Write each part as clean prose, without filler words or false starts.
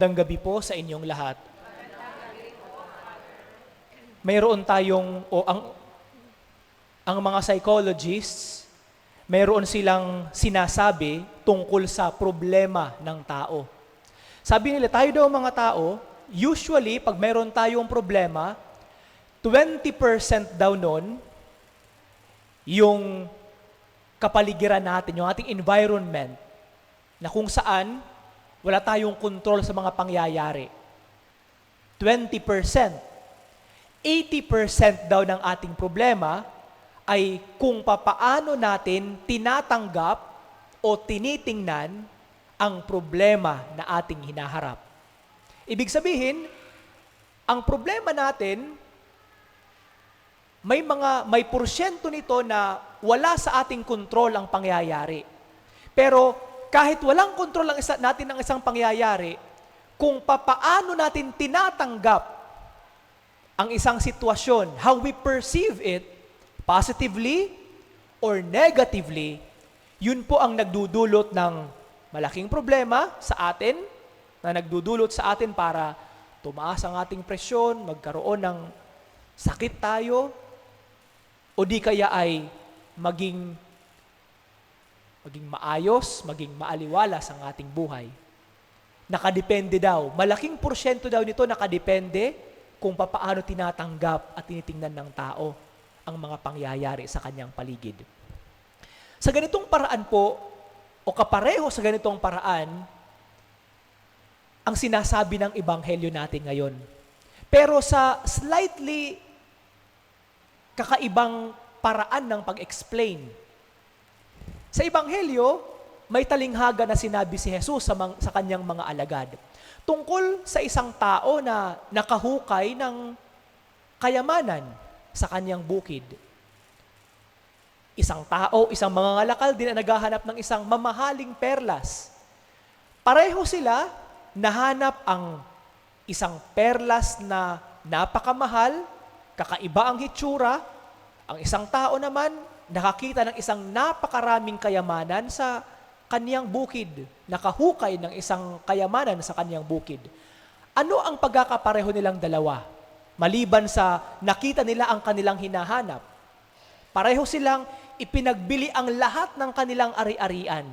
Magandang gabi po sa inyong lahat. Mayroon tayong, ang mga psychologists, mayroon silang sinasabi tungkol sa problema ng tao. Sabi nila, tayo daw mga tao, usually, pag mayroon tayong problema, 20% daw nun, yung kapaligiran natin, yung ating environment, na kung saan, wala tayong control sa mga pangyayari. 20%. 80% daw ng ating problema ay kung papaano natin tinatanggap o tinitingnan ang problema na ating hinaharap. Ibig sabihin, ang problema natin, may porsyento nito na wala sa ating kontrol ang pangyayari. Pero kahit walang kontrol natin ng isang pangyayari, kung papaano natin tinatanggap ang isang sitwasyon, how we perceive it, positively or negatively, yun po ang nagdudulot ng malaking problema sa atin, na nagdudulot sa atin para tumaas ang ating presyon, magkaroon ng sakit tayo, o di kaya ay maging maayos, maging maaliwalas ang ating buhay. Nakadepende daw. Malaking porsyento daw nito nakadepende kung papaano tinatanggap at tinitingnan ng tao ang mga pangyayari sa kanyang paligid. Sa ganitong paraan po, o kapareho sa ganitong paraan, ang sinasabi ng Ebanghelyo natin ngayon. Pero sa slightly kakaibang paraan ng pag-explain. Sa Ebanghelyo, may talinghaga na sinabi si Jesus sa kanyang mga alagad tungkol sa isang tao na nakahukay ng kayamanan sa kanyang bukid. Isang tao, isang mangangalakal din na naghahanap ng isang mamahaling perlas. Pareho sila nahanap ang isang perlas na napakamahal, kakaiba ang hitsura. Ang isang tao naman nakakita ng isang napakaraming kayamanan sa kaniyang bukid, nakahukay ng isang kayamanan sa kaniyang bukid. Ano ang pagkakapareho nilang dalawa? Maliban sa nakita nila ang kanilang hinahanap, pareho silang ipinagbili ang lahat ng kanilang ari-arian.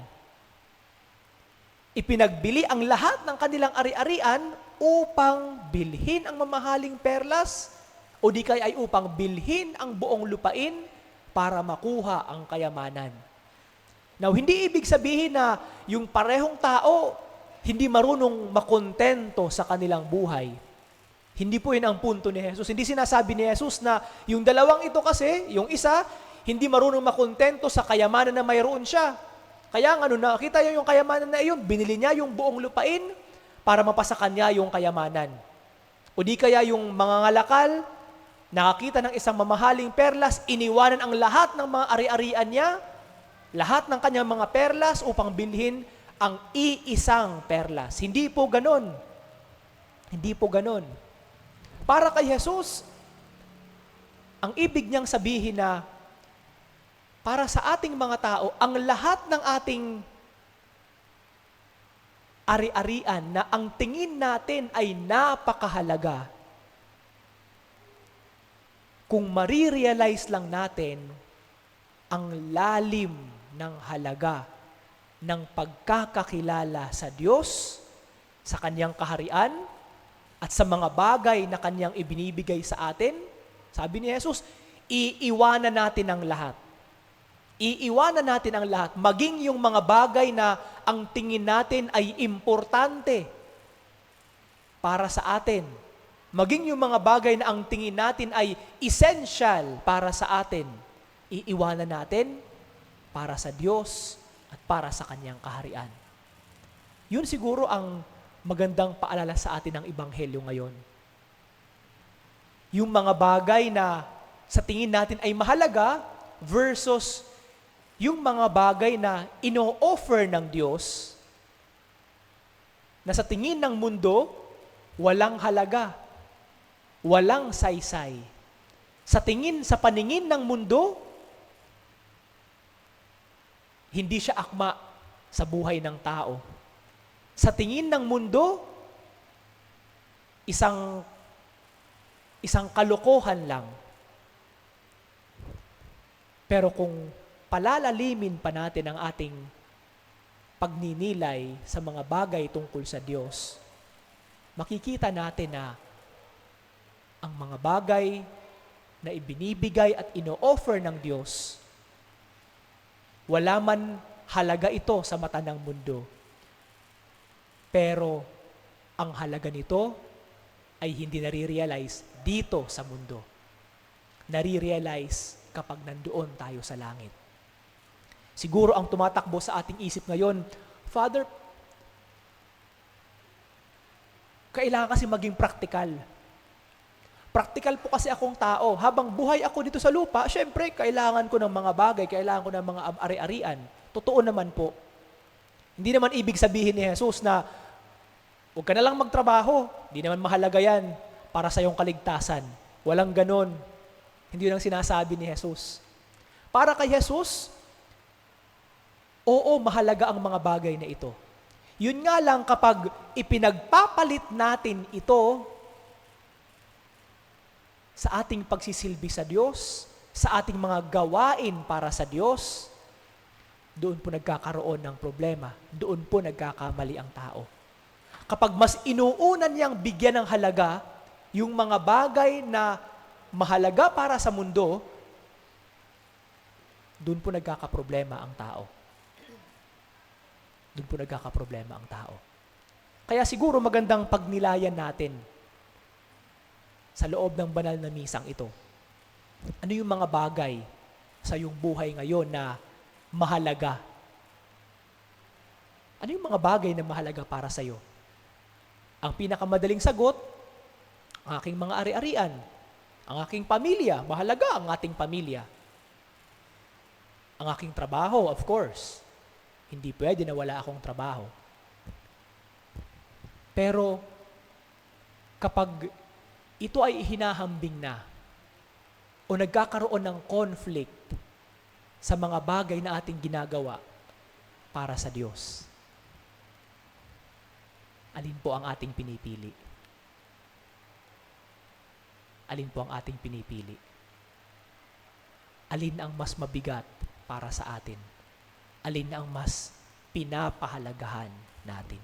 Ipinagbili ang lahat ng kanilang ari-arian upang bilhin ang mamahaling perlas o di kaya ay upang bilhin ang buong lupain para makuha ang kayamanan. Now, hindi ibig sabihin na yung parehong tao hindi marunong makontento sa kanilang buhay. Hindi po yun ang punto ni Jesus. Hindi sinasabi ni Jesus na yung dalawang ito kasi, yung isa, hindi marunong makontento sa kayamanan na mayroon siya. Kaya nga, nung nakita niya yung kayamanan na iyon, binili niya yung buong lupain para mapasakan niya yung kayamanan. O di kaya yung mga ngalakal, nakakita ng isang mamahaling perlas, iniwanan ang lahat ng mga ari-arian niya, lahat ng kanyang mga perlas upang bilhin ang iisang perlas. Hindi po ganon. Hindi po ganon. Para kay Jesus, ang ibig niyang sabihin na para sa ating mga tao, ang lahat ng ating ari-arian na ang tingin natin ay napakahalaga, kung marirealize lang natin ang lalim ng halaga ng pagkakakilala sa Diyos, sa Kanyang kaharian, at sa mga bagay na Kanyang ibinibigay sa atin, sabi ni Jesus, iiwanan natin ang lahat. Iiwanan natin ang lahat, maging yung mga bagay na ang tingin natin ay importante para sa atin. Maging yung mga bagay na ang tingin natin ay essential para sa atin. Iiwanan natin para sa Diyos at para sa Kanyang kaharian. Yun siguro ang magandang paalala sa atin ng Ebanghelyo ngayon. Yung mga bagay na sa tingin natin ay mahalaga versus yung mga bagay na ino-offer ng Diyos na sa tingin ng mundo, walang halaga, walang saysay. Sa paningin ng mundo, hindi siya akma sa buhay ng tao. Sa tingin ng mundo, isang kalokohan lang. Pero kung palalalimin pa natin ang ating pagninilay sa mga bagay tungkol sa Diyos, makikita natin na ang mga bagay na ibinibigay at ino-offer ng Diyos, wala man halaga ito sa mata ng mundo. Pero ang halaga nito ay hindi nare-realize dito sa mundo. Nare-realize kapag nandoon tayo sa langit. Siguro ang tumatakbo sa ating isip ngayon, Father, kailangan kasi maging praktikal. Praktikal po kasi akong tao. Habang buhay ako dito sa lupa, syempre, kailangan ko ng mga bagay, kailangan ko ng mga ari-arian. Totoo naman po. Hindi naman ibig sabihin ni Jesus na huwag ka na lang magtrabaho. Hindi naman mahalaga yan para sa iyong kaligtasan. Walang ganon. Hindi yun ang sinasabi ni Jesus. Para kay Jesus, oo, mahalaga ang mga bagay na ito. Yun nga lang kapag ipinagpapalit natin ito sa ating pagsisilbi sa Diyos, sa ating mga gawain para sa Diyos, doon po nagkakaroon ng problema. Doon po nagkakamali ang tao. Kapag mas inuunan niyang bigyan ng halaga yung mga bagay na mahalaga para sa mundo, doon po nagkakaproblema ang tao. Doon po nagkakaproblema ang tao. Kaya siguro magandang pagnilayan natin sa loob ng banal na misang ito. Ano yung mga bagay sa iyong buhay ngayon na mahalaga? Ano yung mga bagay na mahalaga para sa iyo? Ang pinakamadaling sagot, ang aking mga ari-arian, ang aking pamilya, mahalaga ang ating pamilya. Ang aking trabaho, of course. Hindi pwede na wala akong trabaho. Pero kapag ito ay hinahambing na o nagkakaroon ng conflict sa mga bagay na ating ginagawa para sa Diyos, alin po ang ating pinipili? Alin po ang ating pinipili? Alin ang mas mabigat para sa atin? Alin ang mas pinapahalagahan natin?